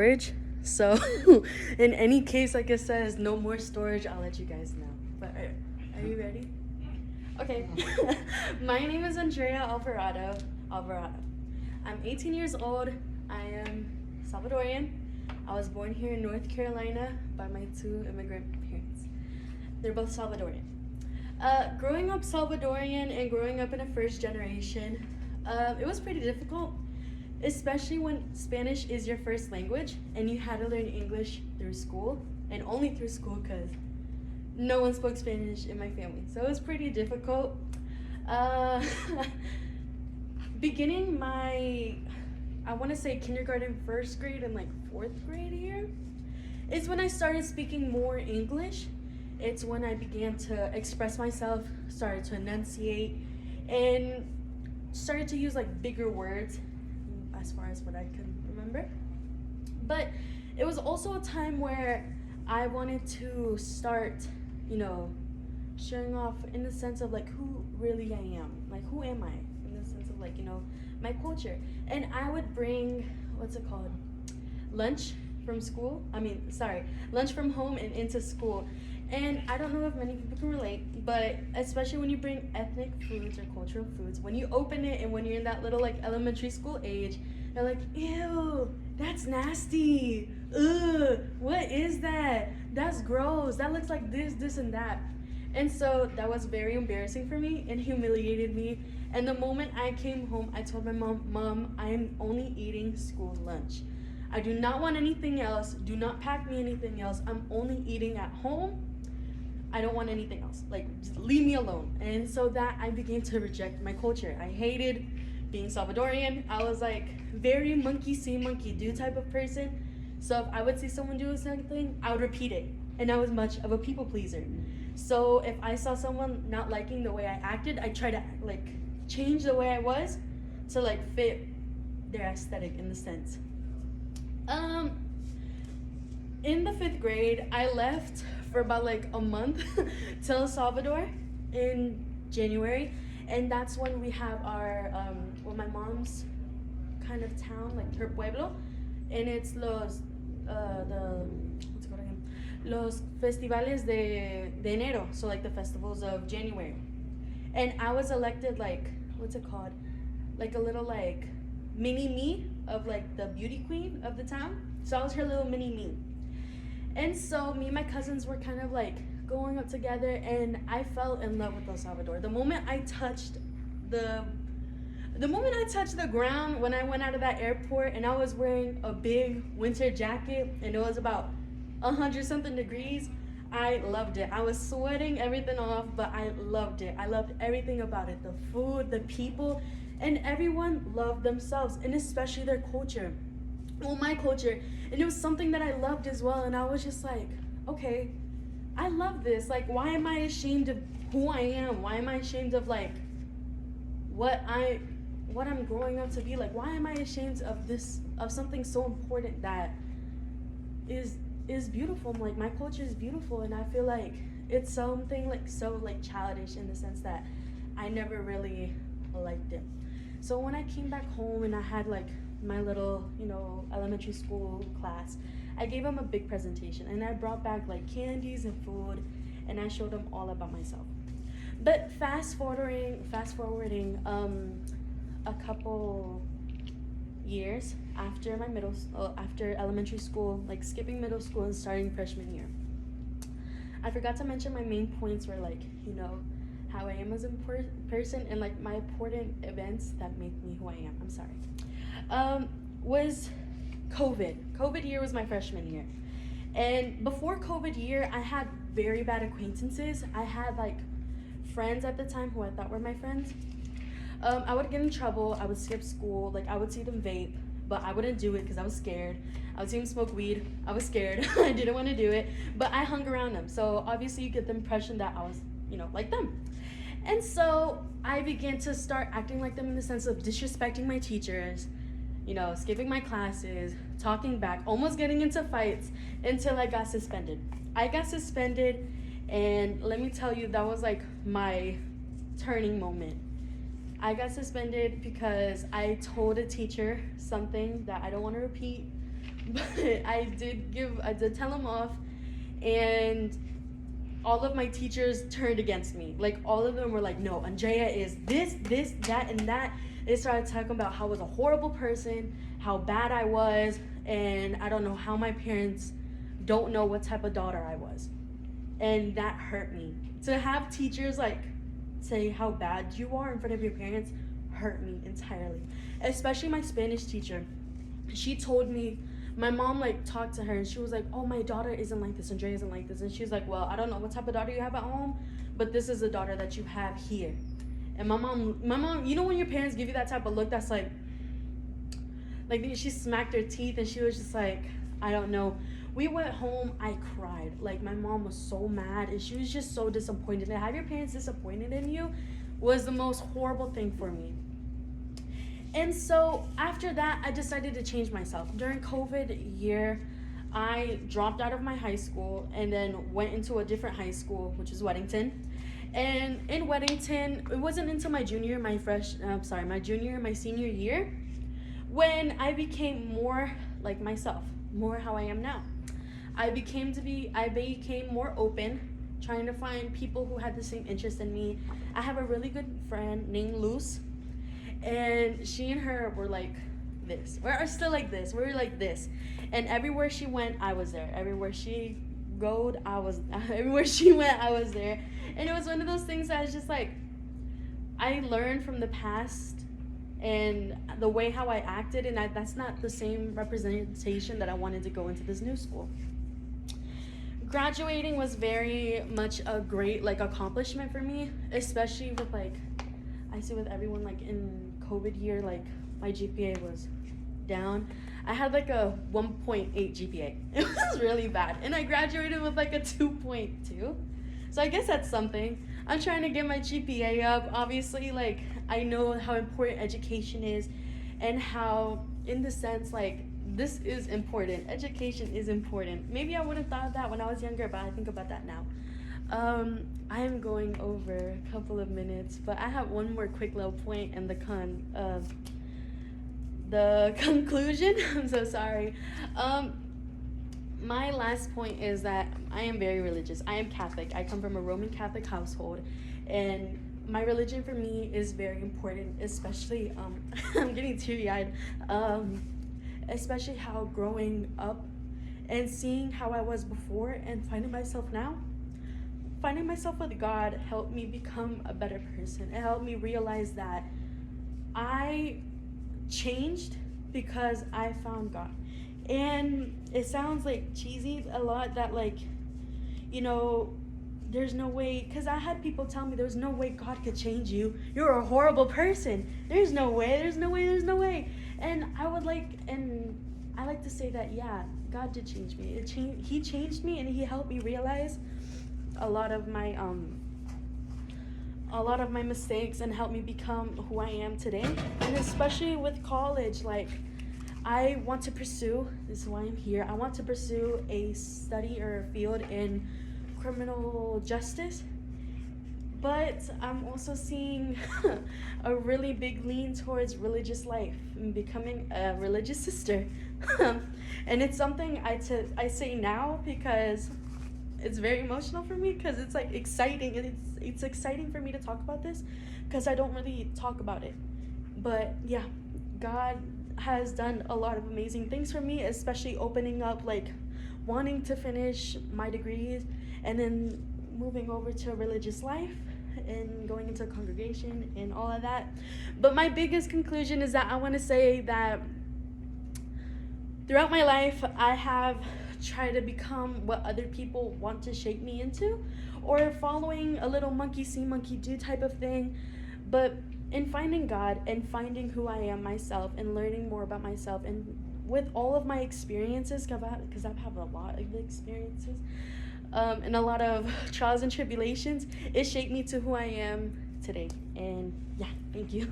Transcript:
storage. So in any case, like it says, no more storage, I'll let you guys know. But are you ready? Okay. My name is Andrea Alvarado. I'm 18 years old. I am Salvadorian. I was born here in North Carolina by my two immigrant parents. They're both Salvadorian. Growing up Salvadorian and growing up in a first generation, it was pretty difficult, especially when Spanish is your first language and you had to learn English through school and only through school because no one spoke Spanish in my family. So it was pretty difficult. Beginning my, I want to say kindergarten, first grade, and like fourth grade year is when I started speaking more English. It's when I began to express myself, started to enunciate, and started to use like bigger words as far as what I can remember. But it was also a time where I wanted to start, showing off in the sense of like who really I am. Like, who am I? In the sense of like, my culture. And I would bring, lunch from school. Lunch from home and into school. And I don't know if many people can relate, but especially when you bring ethnic foods or cultural foods, when you open it and when you're in that little like elementary school age, they're like, ew, that's nasty. Ugh, what is that? That's gross. That looks like this, and that. And so that was very embarrassing for me and humiliated me. And the moment I came home, I told my Mom, I am only eating school lunch. I do not want anything else. Do not pack me anything else. I'm only eating at home. I don't want anything else. Like, just leave me alone. And so that I began to reject my culture. I hated being Salvadorian. I was like very monkey see, monkey do type of person. So if I would see someone do something, I would repeat it. And I was much of a people pleaser. So if I saw someone not liking the way I acted, I tried to like change the way I was to like fit their aesthetic in the sense. In the 5th grade, I left for about like a month to El Salvador in January, and that's when we have our my mom's kind of town, like her pueblo, and it's los what's it called again? Los festivales de enero, so like the festivals of January. And I was elected like, what's it called? Like a little like mini me of like the beauty queen of the town. So I was her little mini me. And so me and my cousins were kind of like going up together, and I fell in love with El Salvador. The moment I touched the ground when I went out of that airport, and I was wearing a big winter jacket and it was about 100 something degrees, I loved it. I was sweating everything off, but I loved it. I loved everything about it. The food, the people, and everyone loved themselves, and especially their culture. Well, my culture. And it was something that I loved as well. And I was just like, okay, I love this. Like, why am I ashamed of who I am? Why am I ashamed of like what I'm growing up to be? Like, why am I ashamed of this, of something so important that is beautiful? Like, my culture is beautiful, and I feel like it's something like so like childish in the sense that I never really liked it. So when I came back home and I had like my little, elementary school class, I gave them a big presentation, and I brought back like candies and food, and I showed them all about myself. But fast forwarding, a couple years after after elementary school, like skipping middle school and starting freshman year, I forgot to mention my main points were like, how I am as a person and like my important events that make me who I am. I'm sorry. Was COVID. COVID year was my freshman year. And before COVID year, I had very bad acquaintances. I had like friends at the time who I thought were my friends. I would get in trouble. I would skip school. Like, I would see them vape, but I wouldn't do it because I was scared. I would see them smoke weed. I was scared. I didn't want to do it, but I hung around them. So obviously you get the impression that I was, like them. And so I began to start acting like them in the sense of disrespecting my teachers, skipping my classes, talking back, almost getting into fights until I got suspended. And let me tell you, that was like my turning moment. I got suspended because I told a teacher something that I don't want to repeat, but I did tell him off, and all of my teachers turned against me. Like, all of them were like, no, Andrea is this, that, and that. They started talking about how I was a horrible person, how bad I was, and I don't know how my parents don't know what type of daughter I was. And that hurt me. To have teachers like say how bad you are in front of your parents hurt me entirely. Especially my Spanish teacher. She told me, my mom like talked to her and she was like, oh, my daughter isn't like this, Andrea isn't like this. And she's like, well, I don't know what type of daughter you have at home, but this is the daughter that you have here. And my mom, you know when your parents give you that type of look that's like she smacked her teeth and she was just like, I don't know. We went home, I cried. Like, my mom was so mad and she was just so disappointed. To have your parents disappointed in you was the most horrible thing for me. And so after that, I decided to change myself. During COVID year, I dropped out of my high school and then went into a different high school, which is Weddington. And in Weddington, it wasn't until my senior year, when I became more like myself, more how I am now. I became more open, trying to find people who had the same interest in me. I have a really good friend named Luz, and she and her were like this. We're still like this. We're like this. And everywhere she went, I was there. Everywhere she rode, everywhere she went, I was there. And it was one of those things that I was just like, I learned from the past and the way how I acted, and that's not the same representation that I wanted to go into this new school. Graduating was very much a great accomplishment for me, especially with I see with everyone in COVID year, my GPA was down. I had a 1.8 GPA. It was really bad, and I graduated with a 2.2. So I guess that's something. I'm trying to get my GPA up. Obviously, I know how important education is, and how, in the sense, this is important. Education is important. Maybe I wouldn't have thought of that when I was younger, but I think about that now. I am going over a couple of minutes, but I have one more quick little point and the conclusion. I'm so sorry. My last point is that I am very religious. I am Catholic. I come from a Roman Catholic household, and my religion for me is very important, especially, I'm getting teary-eyed, especially how growing up and seeing how I was before and finding myself now. Finding myself with God helped me become a better person. It helped me realize that I changed because I found God. And it sounds cheesy a lot that there's no way, because I had people tell me there's no way God could change you. You're a horrible person. There's no way. And I like to say that, yeah, God did change me. He changed me, and he helped me realize a lot of my mistakes and helped me become who I am today. And especially with college, I want to pursue, this is why I'm here, I want to pursue a study or a field in criminal justice. But I'm also seeing a really big lean towards religious life and becoming a religious sister. And it's something I say now because it's very emotional for me, because it's exciting, and it's exciting for me to talk about this because I don't really talk about it. But yeah, God has done a lot of amazing things for me, especially opening up wanting to finish my degrees and then moving over to religious life and going into a congregation and all of that. But my biggest conclusion is that I want to say that throughout my life, I have tried to become what other people want to shape me into, or following a little monkey see, monkey do type of thing. But in finding God and finding who I am myself and learning more about myself, and with all of my experiences, because I've had a lot of experiences, and a lot of trials and tribulations, it shaped me to who I am today. And yeah, thank you.